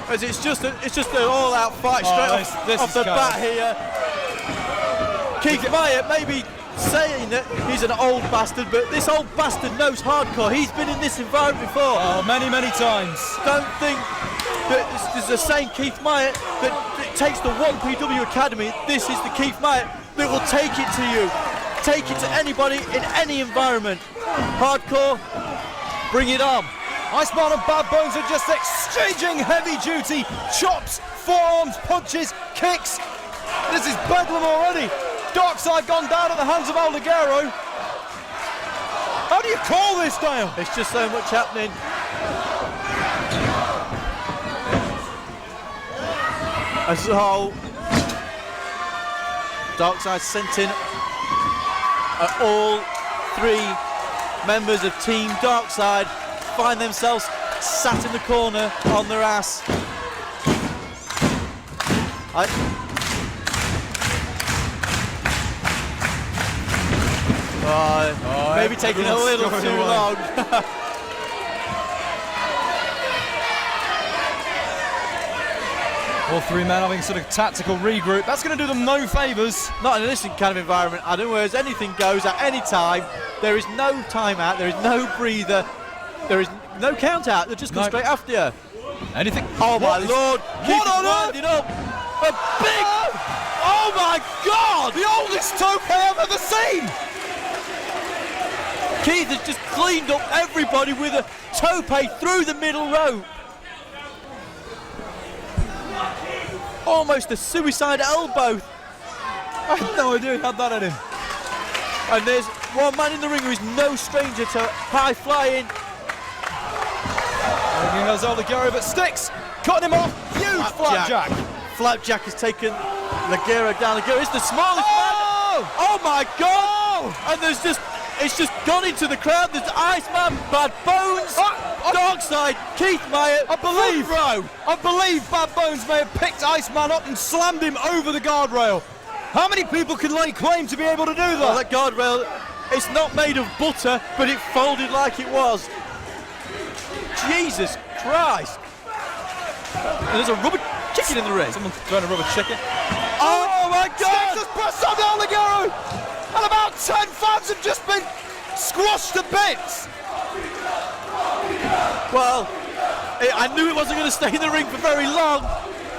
as it's just an all-out fight straight off the bat here. Keith Myat maybe saying that he's an old bastard, but this old bastard knows hardcore. He's been in this environment before. Oh, many, many times. Don't think that this is the same Keith Myat that takes the 1PW Academy. This is the Keith Myat that will take it to you. Take it to anybody in any environment. Hardcore, bring it on. Iceman and Bad Bones are just exchanging heavy-duty chops, forearms, punches, kicks. This is bedlam already. Darkside gone down at the hands of El Ligero. How do you call this, Dale? It's just so much happening. So Darkside sent in all three members of Team Darkside find themselves sat in the corner on their ass. Maybe taking a little too long. All three men having sort of tactical regroup. That's going to do them no favours. Not in this kind of environment, Adam, whereas anything goes at any time. There is no timeout, there is no breather, there is no count out. They'll just go straight after you. Anything? Oh my lord! What on earth? Winding up. A big. Oh my god! The oldest tope I've ever seen. Keith has just cleaned up everybody with a tope through the middle row. Almost a suicide elbow. I had no idea he had that in him. And there's one man in the ring who is no stranger to high flying. He knows El Ligero, but Stixx cutting him off. Huge flapjack. Flapjack has taken Ligero down. Ligero is the smallest man. Oh my god! And there's just. It's just gone into the crowd. There's Iceman, Bad Bones, Darkside, Keith Myat. I believe Bad Bones may have picked Iceman up and slammed him over the guardrail. How many people can lay claim to be able to do that? Well, that guardrail, it's not made of butter, but it folded like it was. Jesus Christ. And there's a rubber chicken in the ring. Someone's throwing a rubber chicken. Oh my God! Stixx has pressed on El Ligero, and about 10 fans have just been squashed to bits. Well, I knew it wasn't going to stay in the ring for very long,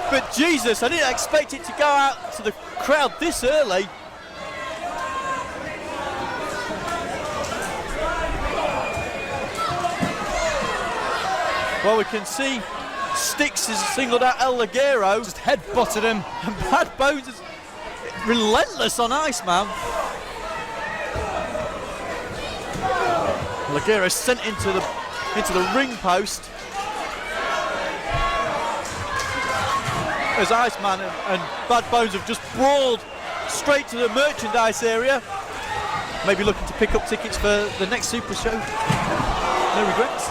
but Jesus, I didn't expect it to go out to the crowd this early. Well, we can see Stixx has singled out El Ligero. Just head-butted him. And Bad Bones is relentless on Iceman. Ligero sent into the ring post. As Iceman and Bad Bones have just brawled straight to the merchandise area. Maybe looking to pick up tickets for the next Super Show. No regrets.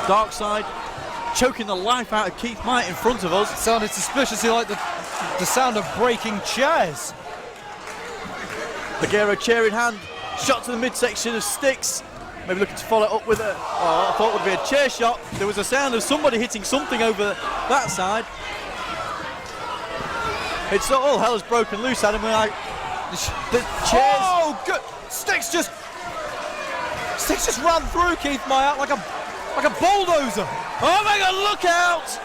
Darkside choking the life out of Keith Myat in front of us. It sounded suspiciously like the sound of breaking chairs. Ligero chair in hand, shot to the midsection of Stixx. Maybe looking to follow up with a, I thought would be a chair shot. There was a sound of somebody hitting something over that side. It's all hell has broken loose, Adam. The chairs. Oh, good. Stixx just ran through Keith Myat like a bulldozer. Oh my God, look out!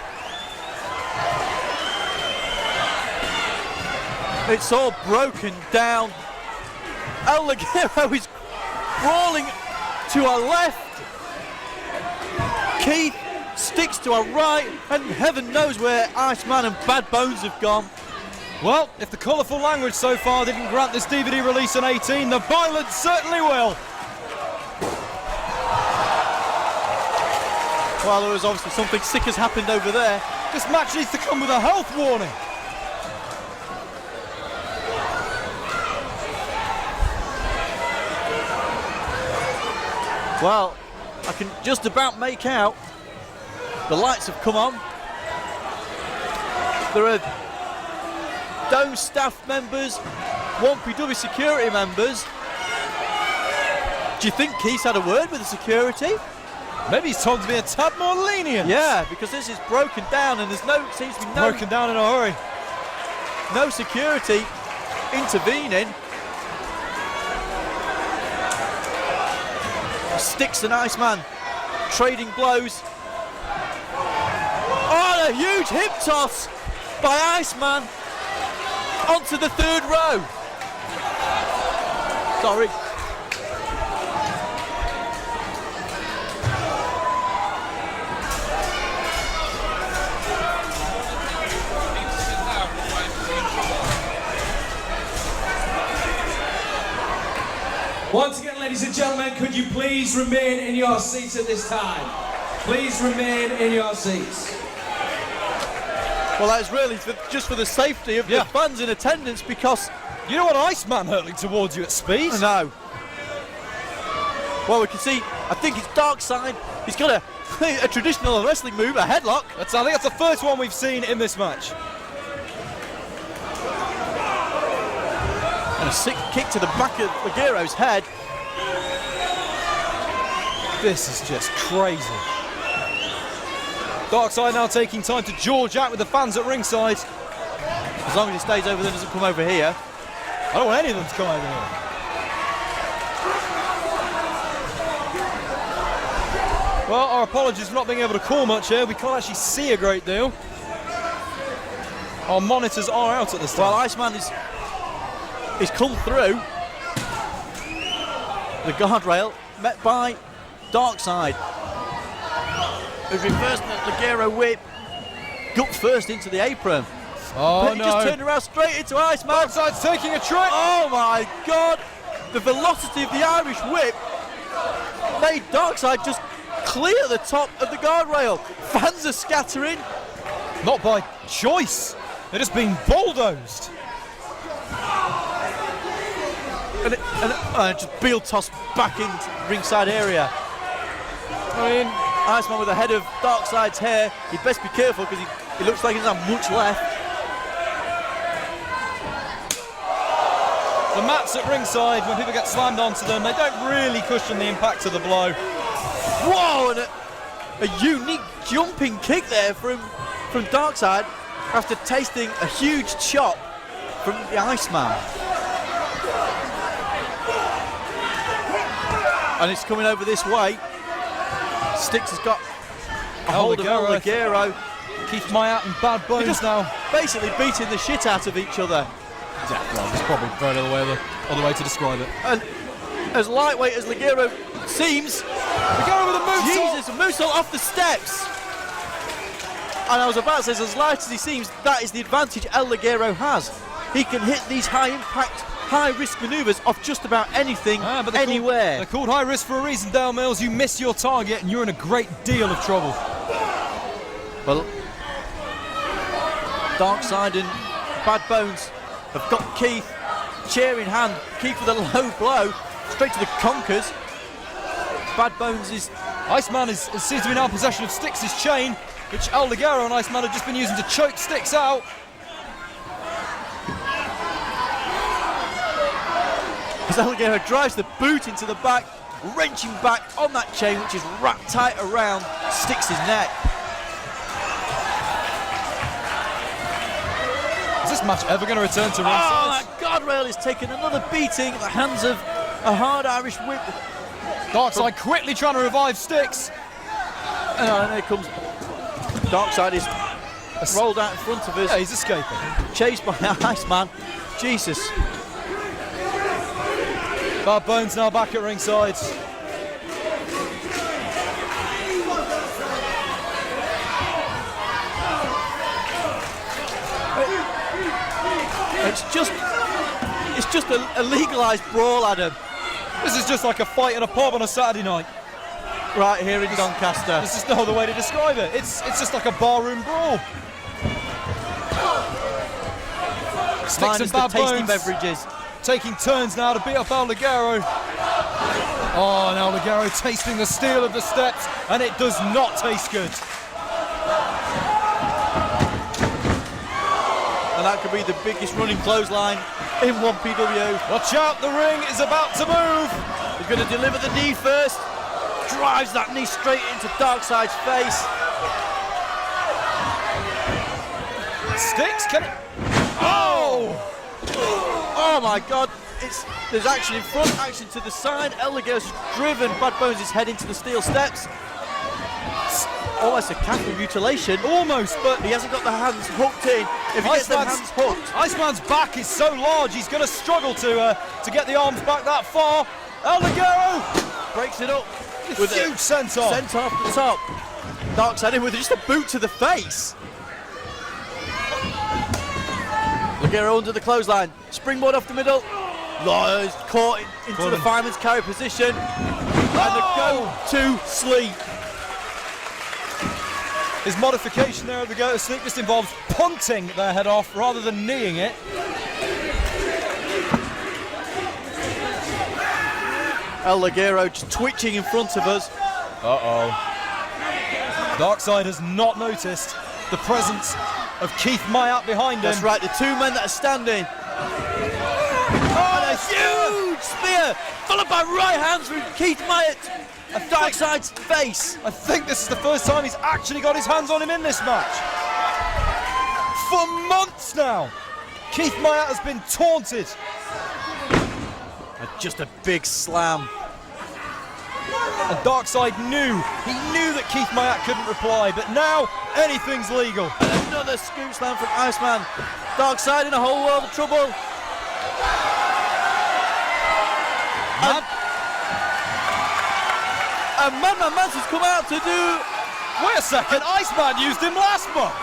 It's all broken down. El Ligero is crawling to our left. Keith Stixx to our right, and heaven knows where Iceman and Bad Bones have gone. Well, if the colourful language so far didn't grant this DVD release an 18, the violence certainly will. Well, there was obviously something sick has happened over there. This match needs to come with a health warning. Well, I can just about make out the lights have come on. There are Dome staff members, 1PW security members. Do you think Keith's had a word with the security? Maybe he's told to be a tad more lenient. Yeah, because this is broken down and there's seems to be Broken down in a hurry. no security intervening. Stixx and Iceman trading blows. Oh, a huge hip toss by Iceman onto the third row. Sorry. Once again, ladies and gentlemen, could you please remain in your seats at this time? Please remain in your seats. Well, that's really just for the safety of the fans in attendance, because... You know what Iceman hurtling towards you at speed? No. Well, we can see, I think it's Darkside. He's got a traditional wrestling move, a headlock. I think that's the first one we've seen in this match. And a sick kick to the back of Ligero's head. This is just crazy. Darkside now taking time to George out with the fans at ringside. As long as he stays over there, doesn't come over here. I don't want any of them to come over here. Well, our apologies for not being able to call much here. We can't actually see a great deal. Our monitors are out at this time. Well, Iceman is come through the guardrail, met by Darkside. Who's reversed the Ligero whip, gut first into the apron. Oh, but he just turned around straight into Iceman. Darkside's taking a trick. Oh my God! The velocity of the Irish whip made Darkside just clear the top of the guardrail. Fans are scattering. Not by choice. They're just being bulldozed. And just Beal tossed back into ringside area. I mean, Iceman with the head of Darkside's hair. He'd best be careful because he looks like he doesn't have much left. the mats at ringside, when people get slammed onto them, they don't really cushion the impact of the blow. Whoa, and a unique jumping kick there from Darkside after tasting a huge chop from the Iceman. And it's coming over this way. Stixx has got a hold of Ligero. Keith Myat and Bad Bones now basically beating the shit out of each other. Yeah, well, there's probably very other way to describe it. And as lightweight as Ligero seems, Ligero with a moonsault. Jesus, a moonsault off the steps. And I was about to say, as light as he seems, that is the advantage El Ligero has. He can hit these high-impact, high-risk manoeuvres off just about anything, but anywhere. They're called high risk for a reason, Dale Mills. You miss your target and you're in a great deal of trouble. Well, Darkside and Bad Bones have got Keith, chair in hand. Keith with a low blow, straight to the conkers. Bad Bones is... Iceman seems to be now in possession of Stixx's chain, which El Ligero and Iceman have just been using to choke Stixx out. As El Ligero drives the boot into the back, wrenching back on that chain, which is wrapped tight around Stixx's neck. Is this match ever going to return to ringside? Oh, that guardrail is taking another beating at the hands of a hard Irish whip. Darkside quickly trying to revive Stixx. And there comes Darkside, is rolled out in front of us. Yeah, he's escaping. Chased by Iceman. Jesus. Bad Bones now back at ringside. It's just a legalised brawl, Adam. This is just like a fight in a pub on a Saturday night. Right here in Doncaster. There's just no other way to describe it. It's just like a barroom brawl. Stixx and Bad tasty Bones beverages. taking turns now to beat up El Ligero. Oh, now Ligero tasting the steel of the steps, and it does not taste good. And that could be the biggest running clothesline in 1PW. Watch out, the ring is about to move. He's going to deliver the knee first. drives that knee straight into Darkside's face. Stixx, can it? Oh! Oh my God! There's action in front, action to the side. El Ligero's driven Bad Bones' head into the steel steps. Almost a capital mutilation. Almost, but he hasn't got the hands hooked in. If he gets the hands hooked, Iceman's back is so large, he's going to struggle to get the arms back that far. El Ligero breaks it up with a huge senton. Senton off the top. Darkside in with just a boot to the face. Ligero under the clothesline. Springboard off the middle. Oh, he's caught into the fireman's carry position. And the go-to sleep. His modification there of the go-to sleep just involves punting their head off rather than kneeing it. El Ligero just twitching in front of us. Uh-oh. Darkside has not noticed the presence of Keith Myat behind him. That's right, the two men that are standing. And a huge spear, followed by right hands from Keith Myat at Darkside's face. I think this is the first time he's actually got his hands on him in this match. For months now, Keith Myat has been taunted. Just a big slam. And Darkside knew that Keith Myat couldn't reply, but now anything's legal. And another scoop slam from Iceman. Darkside in a whole world of trouble. And Madman Manson's come out to do... Wait a second, Iceman used him last month.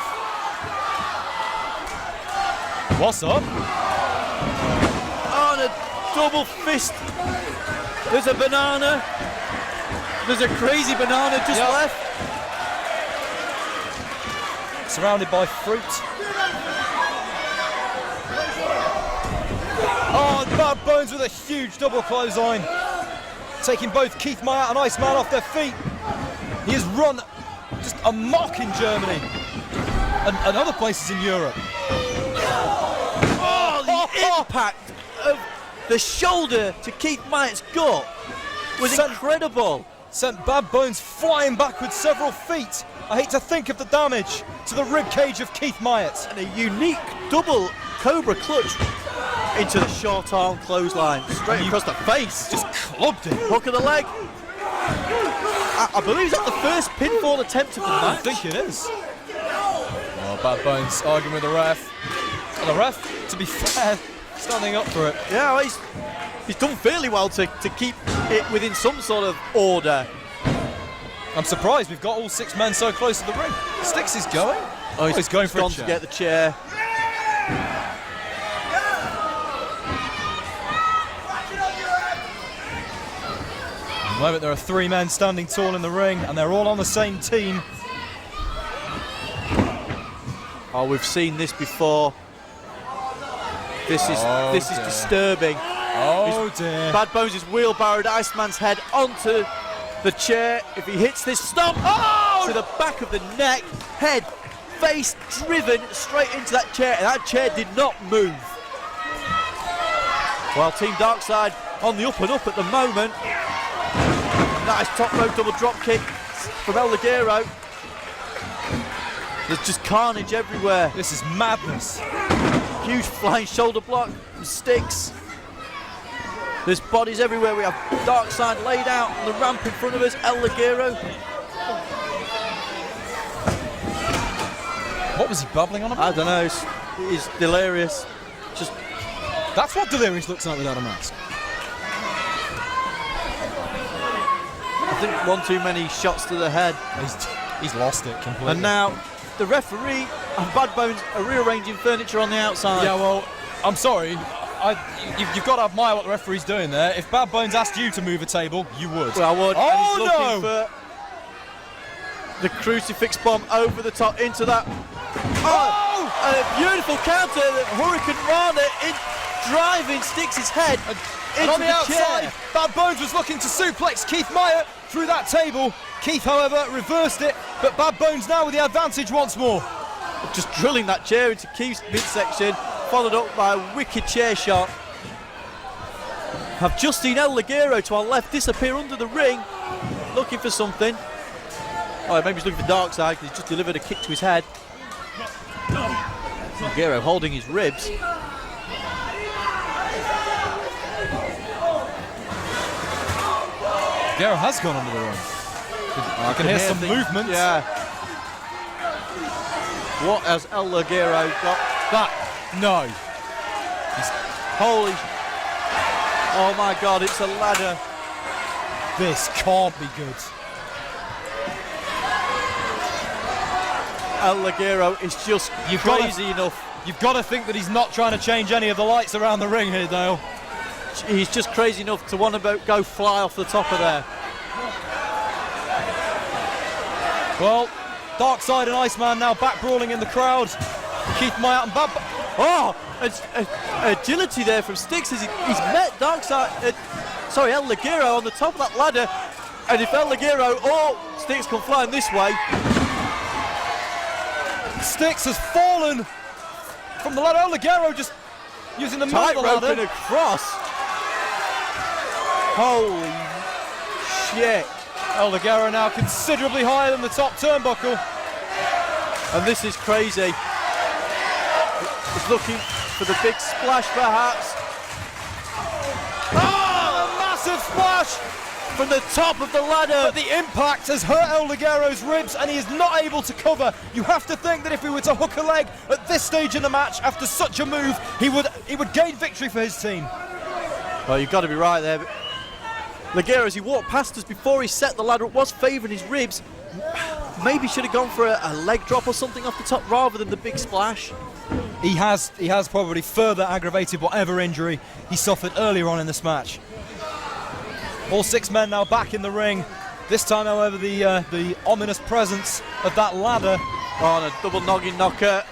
What's up? On a double fist. There's a banana. There's a crazy banana just left. Surrounded by fruit. Oh, Bad Bones with a huge double clothesline. Taking both Keith Myat and Iceman off their feet. He has run just amok in Germany and other places in Europe. Oh, the impact of the shoulder to Keith Myat's gut was incredible. Sent Bad Bones flying backwards several feet. I hate to think of the damage to the rib cage of Keith Myat. And a unique double Cobra clutch into the short arm clothesline, straight across the face. Just clubbed it. Hook of the leg. I believe that's the first pinfall attempt of the match. I think it is. Oh, Bad Bones arguing with the ref. And the ref, to be fair, standing up for it. Yeah, well, he's done fairly well to keep it within some sort of order. I'm surprised we've got all 6 men so close to the ring. Stixx is going. Oh, he's going for a chair. To get the chair. At the moment there are 3 men standing tall in the ring and they're all on the same team. Oh, we've seen this before. This is disturbing. Oh dear. Bad Bones is wheelbarrowed Iceman's head onto the chair. If he hits this stomp to the back of the neck, head, face driven straight into that chair, and that chair did not move. Well, Team Darkside on the up and up at the moment. Nice top rope double drop kick from El Ligero. There's just carnage everywhere. This is madness. Huge flying shoulder block from Stixx. There's bodies everywhere. We have Darkside laid out on the ramp in front of us. El Ligero. What was he bubbling on about? I don't know. He's delirious. Just that's what delirious looks like without a mask. I think one too many shots to the head. He's lost it completely. And now the referee and Bad Bones are rearranging furniture on the outside. Yeah, well, I'm sorry. You've got to admire what the referee's doing there. If Bad Bones asked you to move a table, you would. Well, I would. Oh, and he's looking no! for the crucifix bomb over the top into that. Oh! A beautiful counter. The Hurricane Rana driving Stixx's head into on the outside, chair. Bad Bones was looking to suplex Keith Myat through that table. Keith, however, reversed it, but Bad Bones now with the advantage once more. Just drilling that chair into Keith's midsection, followed up by a wicked chair shot. Have just seen El Ligero to our left disappear under the ring. looking for something. Oh, maybe he's looking for Darkside because he's just delivered a kick to his head. Ligero holding his ribs. Ligero has gone under the ring. I can hear some movement. Yeah. What has El Ligero got? That, no. Holy. Oh my God, it's a ladder. This can't be good. El Ligero is just crazy enough. You've got to think that he's not trying to change any of the lights around the ring here, Dale. He's just crazy enough to want to go fly off the top of there. Well, Darkside and Iceman now back brawling in the crowd. Keith Myat and Bab. Oh, agility there from Stixx as he's met Darkside. Sorry, El Ligero on the top of that ladder. And if El Ligero or Stixx come flying this way. Stixx has fallen from the ladder. El Ligero just using the middle of the ladder. Tight-roping across. Holy shit. El Ligero now considerably higher than the top turnbuckle. And this is crazy. He's looking for the big splash perhaps. Oh, a massive splash from the top of the ladder. But the impact has hurt El Ligero's ribs and he is not able to cover. You have to think that if he were to hook a leg at this stage in the match after such a move, he would gain victory for his team. Well, you've got to be right there. But Ligero, as he walked past us before he set the ladder up, was favouring his ribs. Maybe should have gone for a leg drop or something off the top rather than the big splash. He has probably further aggravated whatever injury he suffered earlier on in this match. All 6 men now back in the ring. This time, however, the ominous presence of that ladder. Oh, and a double noggin knocker.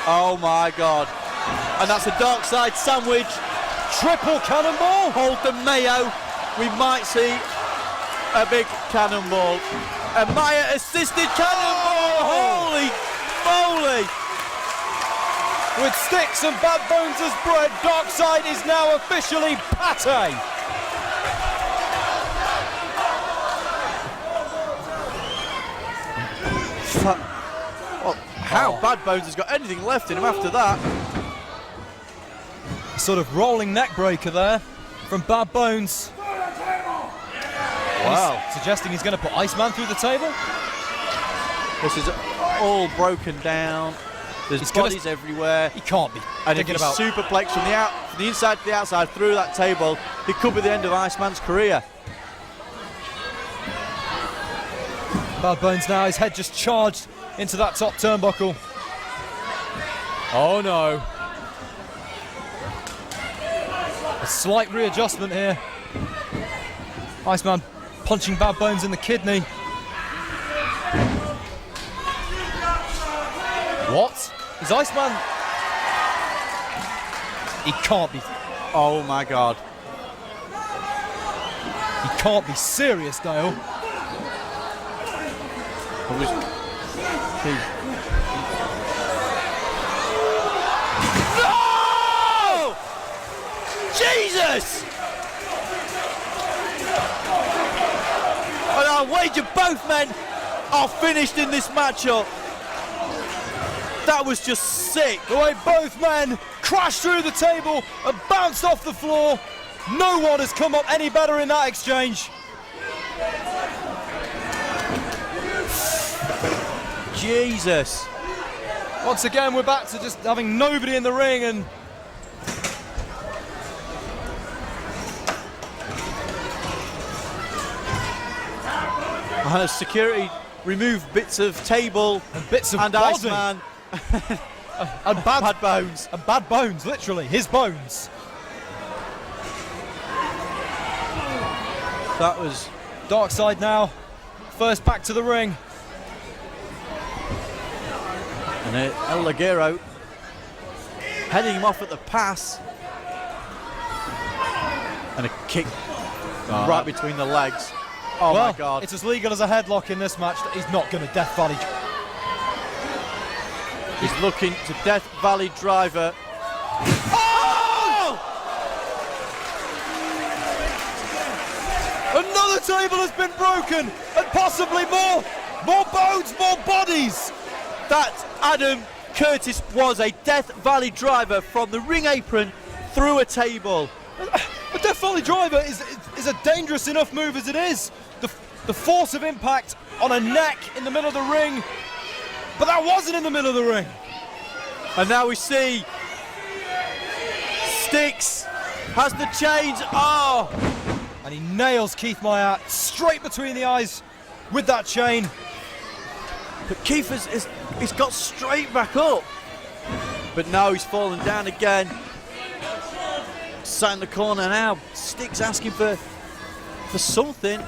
Oh my God. And that's a Darkside sandwich. Triple cannonball. Hold the mayo. We might see a big cannonball. A Myatt assisted cannonball. Holy moly. With Stixx and Bad Bones as bread, Darkside is now officially pate. Well, how Bad Bones has got anything left in him after that? A sort of rolling neck breaker there from Bad Bones. Wow. He's suggesting he's going to put Iceman through the table. This is all broken down. There's bodies everywhere. He can't be. And if he's superplex from the inside to the outside through that table, it could be the end of Iceman's career. Bad Bones now, his head just charged into that top turnbuckle. Oh no. A slight readjustment here. Iceman punching Bad Bones in the kidney. What? Is Iceman... He can't be... Oh my God. He can't be serious, Dale. No! Jesus! And I wager both men are finished in this matchup. That was just sick. The way both men crashed through the table and bounced off the floor. No one has come up any better in that exchange. Jesus. Once again, we're back to just having nobody in the ring and... Security removed bits of table and bits of and body. Iceman. and Bad Bones. And Bad Bones, literally, his bones. That was... Darkside now, first back to the ring. And El Ligero heading him off at the pass. And a kick right between the legs. Oh well, my God. It's as legal as a headlock in this match that he's not going to Death Valley. He's looking to Death Valley driver. Oh! Another Another table has been broken, and possibly more bones, more bodies. That, Adam Curtis, was a Death Valley driver from the ring apron through a table. A Death Valley driver is a dangerous enough move as it is. The force of impact on a neck in the middle of the ring, but that wasn't in the middle of the ring. And now we see Stixx has the chains. Oh! And he nails Keith Myat straight between the eyes with that chain. But Keith he's got straight back up. But now he's fallen down again. Sat in the corner now. Stixx asking for something.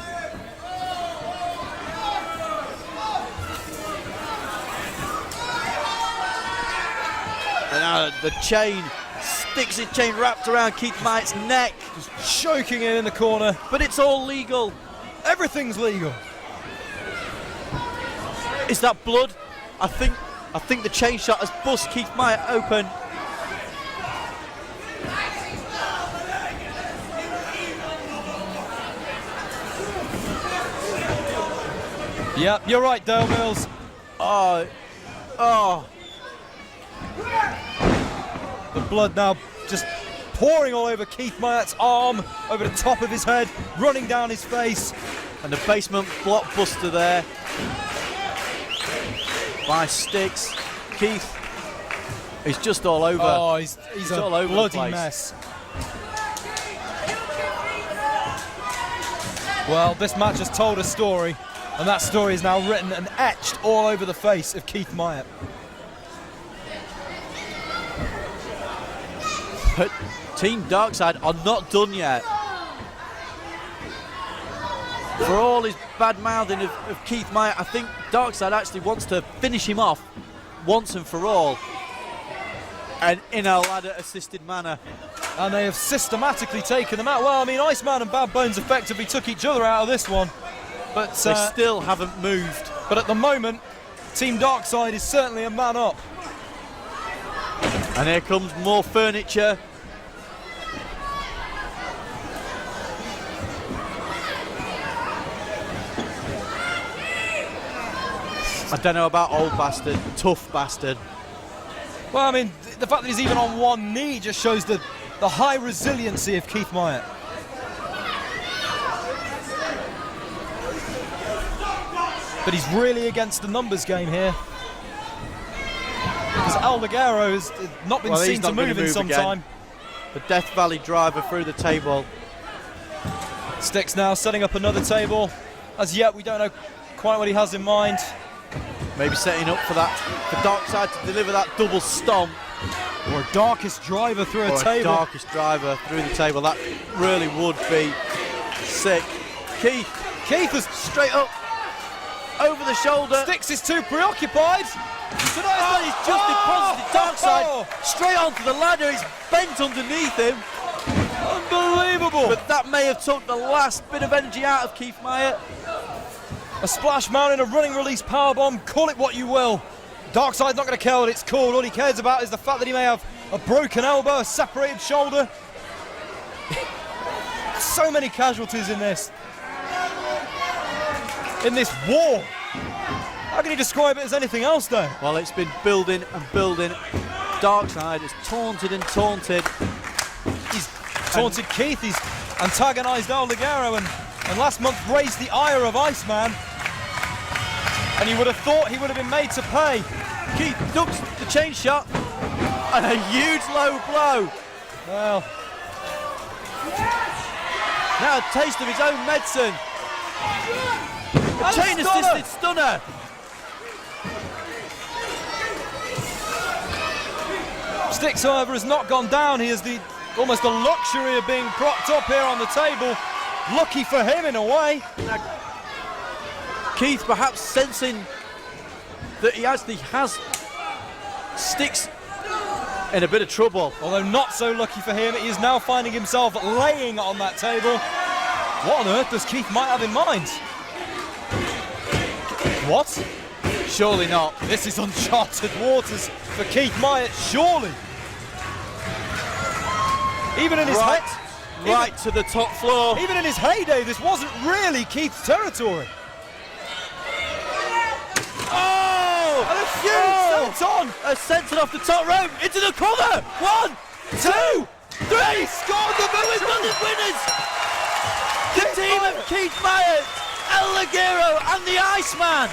And now the chain, Stixx's chain wrapped around Keith Myat's neck. Just choking him in the corner. But it's all legal. Everything's legal. Is that blood? I think the chain shot has bust Keith Myat open. Yep, you're right, Dale Mills. Oh. The blood now just pouring all over Keith Myat's arm, over the top of his head, running down his face. And the basement blockbuster there by Stixx. Keith is just all over. Oh, he's a all over bloody the place. mess. Well, this match has told a story, and that story is now written and etched all over the face of Keith Myat. But Team Darkside are not done yet. For all his bad mouthing of Keith Myat, I think Darkside actually wants to finish him off once and for all, and in a ladder-assisted manner. And they have systematically taken them out. Well, I mean, Iceman and Bad Bones effectively took each other out of this one, but They still haven't moved. But at the moment, Team Darkside is certainly a man up. And here comes more furniture. I don't know about old bastard, tough bastard. Well, I mean, the fact that he's even on one knee just shows the high resiliency of Keith Myat. But he's really against the numbers game here. Because El Ligero has not been seen to move in some time. The Death Valley driver through the table. Stixx now setting up another table. As yet, we don't know quite what he has in mind. Maybe setting up for Darkside to deliver that double stomp. Or a darkest driver through a table. Darkest driver through the table. That really would be sick. Keith is straight up, over the shoulder. Stixx is too preoccupied. He's just deposited Darkside straight onto the ladder. He's bent underneath him. Unbelievable. But that may have took the last bit of energy out of Keith Myat. A splash mountain, a running release powerbomb, call it what you will. Darkside's not going to care what it's called. All he cares about is the fact that he may have a broken elbow, a separated shoulder. So many casualties in this war. How can you describe it as anything else, though? Well, it's been building and building. Darkside is taunted and taunted. He's taunted Keith, he's antagonised El Ligero, and last month raised the ire of Iceman. And you would have thought he would have been made to pay. Keith ducks the chain shot, and a huge low blow. Well, now a taste of his own medicine. A chain-assisted stunner. Stixx, however, has not gone down. He has almost the luxury of being propped up here on the table. Lucky for him, in a way. Keith perhaps sensing that he actually has Stixx in a bit of trouble. Although not so lucky for him, he is now finding himself laying on that table. What on earth does Keith Myat have in mind? What? Surely not. This is uncharted waters for Keith Myat, surely. Even in his head. right to the top floor. Even in his heyday, this wasn't really Keith's territory. Oh! And a huge senton. A senton off the top rope into the corner. 1, 2, 3. He scored the Wimbledon winners. The team of Keith Myat, El Ligero, and the Iceman.